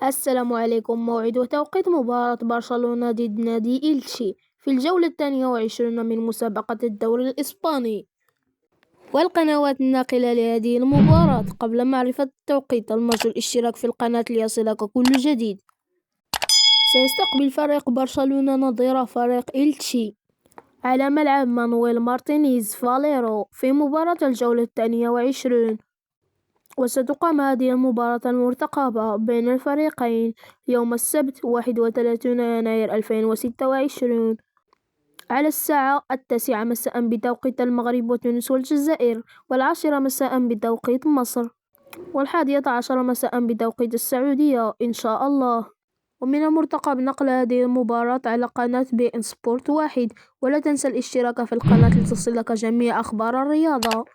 السلام عليكم. موعد وتوقيت مباراة برشلونة ضد نادي إلتشي في الجولة 22 من مسابقة الدوري الإسباني، والقنوات الناقلة لهذه المباراة. قبل معرفة التوقيت، المرجو الاشتراك في القناة ليصلك كل جديد. سيستقبل فريق برشلونة نظير فريق إلتشي على ملعب مانويل مارتينيز فاليرو في مباراة الجولة 22. وستقام هذه المباراة المرتقبة بين الفريقين يوم السبت 31 يناير 2026 على الساعة 9 مساء بتوقيت المغرب وتونس والجزائر، و10 مساء بتوقيت مصر، و11 مساء بتوقيت السعودية إن شاء الله. ومن المرتقب نقل هذه المباراة على قناة بي إن سبورت 1. ولا تنسى الاشتراك في القناة لتصلك جميع أخبار الرياضة.